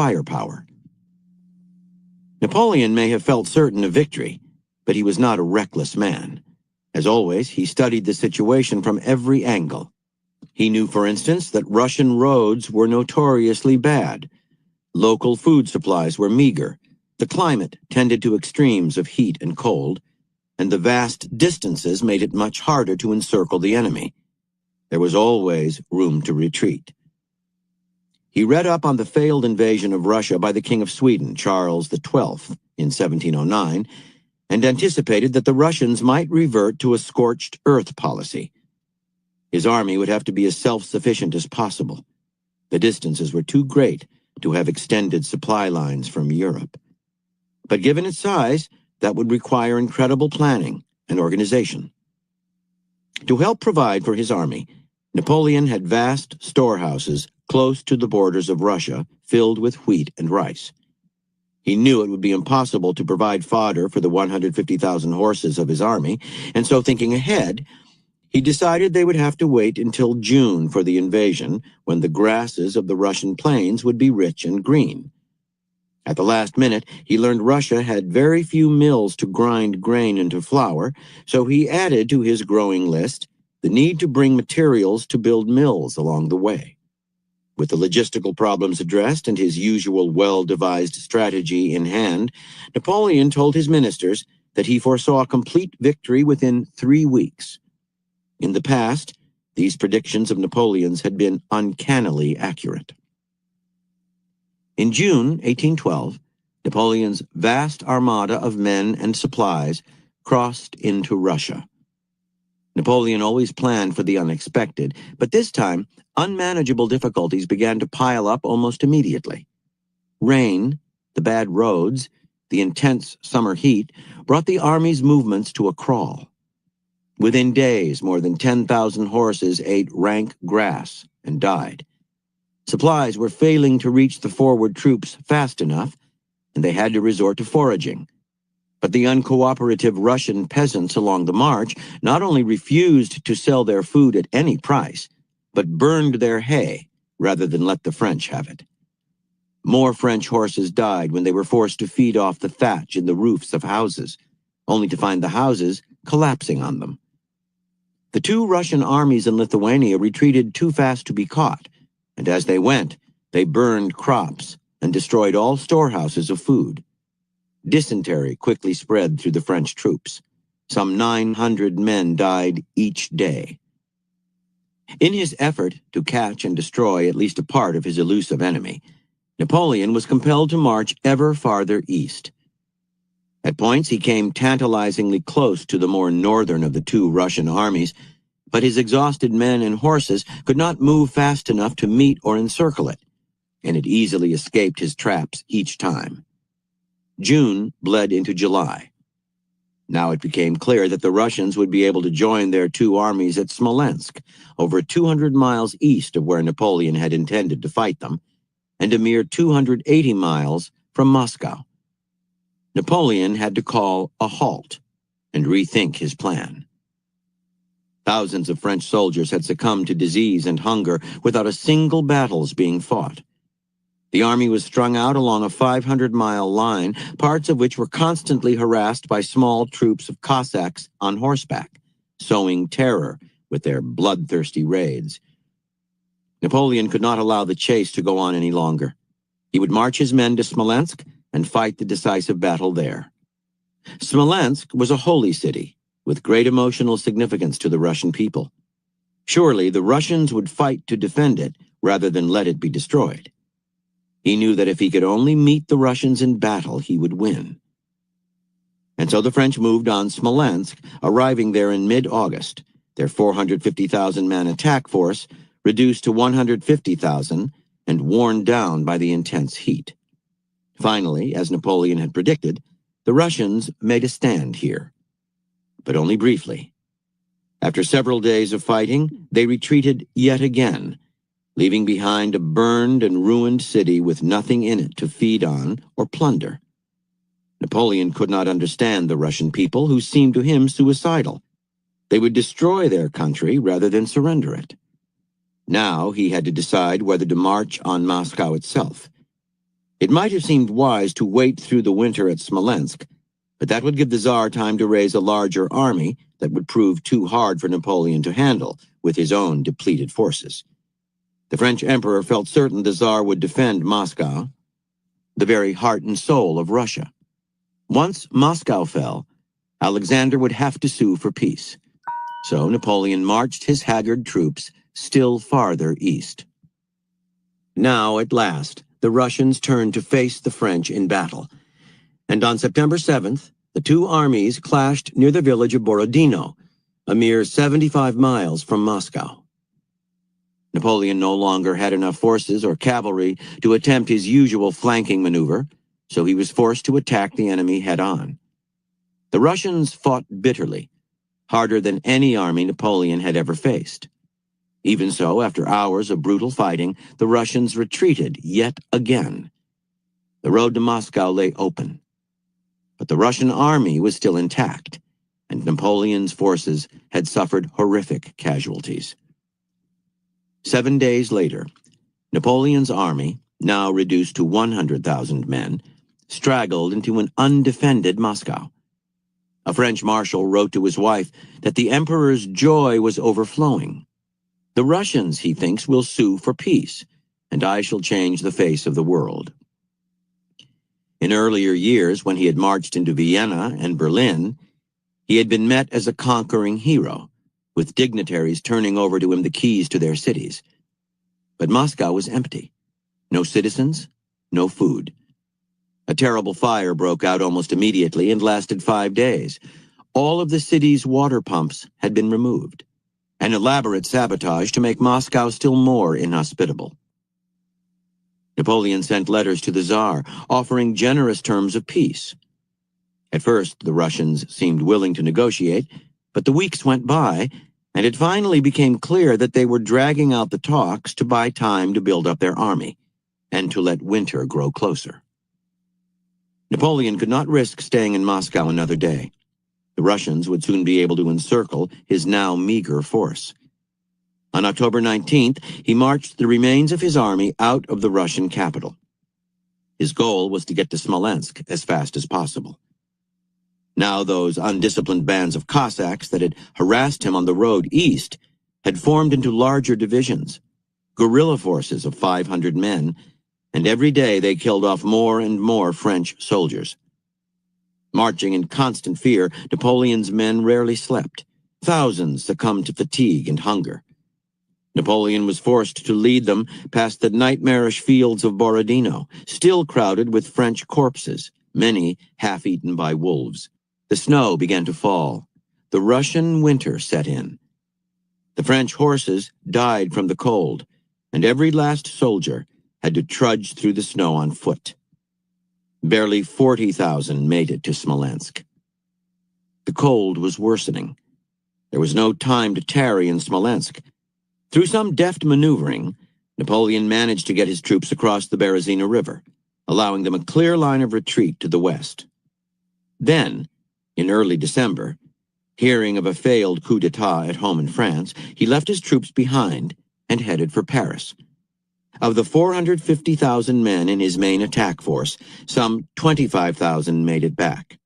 firepower. Napoleon may have felt certain of victory, but he was not a reckless man. As always, he studied the situation from every angle. He knew, for instance, that Russian roads were notoriously bad. Local food supplies were meager. The climate tended to extremes of heat and cold, and the vast distances made it much harder to encircle the enemy. There was always room to retreat. He read up on the failed invasion of Russia by the King of Sweden, Charles XII, in 1709, and anticipated that the Russians might revert to a scorched earth policy. His army would have to be as self-sufficient as possible. The distances were too great to have extended supply lines from Europe. But given its size, that would require incredible planning and organization. To help provide for his army, Napoleon had vast storehouses close to the borders of Russia, filled with wheat and rice. He knew it would be impossible to provide fodder for the 150,000 horses of his army, and so thinking ahead, he decided they would have to wait until June for the invasion, when the grasses of the Russian plains would be rich and green. At the last minute, he learned Russia had very few mills to grind grain into flour, so he added to his growing list the need to bring materials to build mills along the way. With the logistical problems addressed and his usual well-devised strategy in hand, Napoleon told his ministers that he foresaw complete victory within 3 weeks. In the past, these predictions of Napoleon's had been uncannily accurate. In June 1812, Napoleon's vast armada of men and supplies crossed into Russia. Napoleon always planned for the unexpected, but this time, unmanageable difficulties began to pile up almost immediately. Rain, the bad roads, the intense summer heat brought the army's movements to a crawl. Within days, more than 10,000 horses ate rank grass and died. Supplies were failing to reach the forward troops fast enough, and they had to resort to foraging. But the uncooperative Russian peasants along the march not only refused to sell their food at any price, but burned their hay rather than let the French have it. More French horses died when they were forced to feed off the thatch in the roofs of houses, only to find the houses collapsing on them. The 2 Russian armies in Lithuania retreated too fast to be caught, and as they went, they burned crops and destroyed all storehouses of food. Dysentery quickly spread through the French troops. Some 900 men died each day. In his effort to catch and destroy at least a part of his elusive enemy, Napoleon was compelled to march ever farther east. At points, he came tantalizingly close to the more northern of the 2 Russian armies, but his exhausted men and horses could not move fast enough to meet or encircle it, and it easily escaped his traps each time. June bled into July. Now it became clear that the Russians would be able to join their 2 armies at Smolensk, over 200 miles east of where Napoleon had intended to fight them, and a mere 280 miles from Moscow. Napoleon had to call a halt and rethink his plan. Thousands of French soldiers had succumbed to disease and hunger without a single battle being fought. The army was strung out along a 500-mile line, parts of which were constantly harassed by small troops of Cossacks on horseback, sowing terror with their bloodthirsty raids. Napoleon could not allow the chase to go on any longer. He would march his men to Smolensk and fight the decisive battle there. Smolensk was a holy city, with great emotional significance to the Russian people. Surely the Russians would fight to defend it rather than let it be destroyed. He knew that if he could only meet the Russians in battle, he would win. And so the French moved on Smolensk, arriving there in mid-August, their 450,000-man attack force reduced to 150,000 and worn down by the intense heat. Finally, as Napoleon had predicted, the Russians made a stand here, but only briefly. After several days of fighting, they retreated yet again, leaving behind a burned and ruined city with nothing in it to feed on or plunder. Napoleon could not understand the Russian people, who seemed to him suicidal. They would destroy their country rather than surrender it. Now he had to decide whether to march on Moscow itself. It might have seemed wise to wait through the winter at Smolensk, but that would give the Tsar time to raise a larger army that would prove too hard for Napoleon to handle with his own depleted forces. The French emperor felt certain the Tsar would defend Moscow, the very heart and soul of Russia. Once Moscow fell, Alexander would have to sue for peace. So Napoleon marched his haggard troops still farther east. Now, at last, the Russians turned to face the French in battle, and on September 7th, the two armies clashed near the village of Borodino, a mere 75 miles from Moscow. Napoleon no longer had enough forces or cavalry to attempt his usual flanking maneuver, so he was forced to attack the enemy head-on. The Russians fought bitterly, harder than any army Napoleon had ever faced. Even so, after hours of brutal fighting, the Russians retreated yet again. The road to Moscow lay open. But the Russian army was still intact, and Napoleon's forces had suffered horrific casualties. 7 days later, Napoleon's army, now reduced to 100,000 men, straggled into an undefended Moscow. A French marshal wrote to his wife that the emperor's joy was overflowing. "The Russians, he thinks, will sue for peace, and I shall change the face of the world." In earlier years, when he had marched into Vienna and Berlin, he had been met as a conquering hero, with dignitaries turning over to him the keys to their cities. But Moscow was empty. No citizens, no food. A terrible fire broke out almost immediately and lasted 5 days. All of the city's water pumps had been removed. An elaborate sabotage to make Moscow still more inhospitable. Napoleon sent letters to the Tsar, offering generous terms of peace. At first, the Russians seemed willing to negotiate, but the weeks went by, and it finally became clear that they were dragging out the talks to buy time to build up their army, and to let winter grow closer. Napoleon could not risk staying in Moscow another day. The Russians would soon be able to encircle his now meager force. On October 19th, he marched the remains of his army out of the Russian capital. His goal was to get to Smolensk as fast as possible. Now those undisciplined bands of Cossacks that had harassed him on the road east had formed into larger divisions, guerrilla forces of 500 men, and every day they killed off more and more French soldiers. Marching in constant fear, Napoleon's men rarely slept. Thousands succumbed to fatigue and hunger. Napoleon was forced to lead them past the nightmarish fields of Borodino, still crowded with French corpses, many half-eaten by wolves. The snow began to fall. The Russian winter set in. The French horses died from the cold, and every last soldier had to trudge through the snow on foot. Barely 40,000 made it to Smolensk. The cold was worsening. There was no time to tarry in Smolensk. Through some deft maneuvering, Napoleon managed to get his troops across the Berezina River, allowing them a clear line of retreat to the west. Then, in early December, hearing of a failed coup d'etat at home in France, he left his troops behind and headed for Paris. Of the 450,000 men in his main attack force, some 25,000 made it back.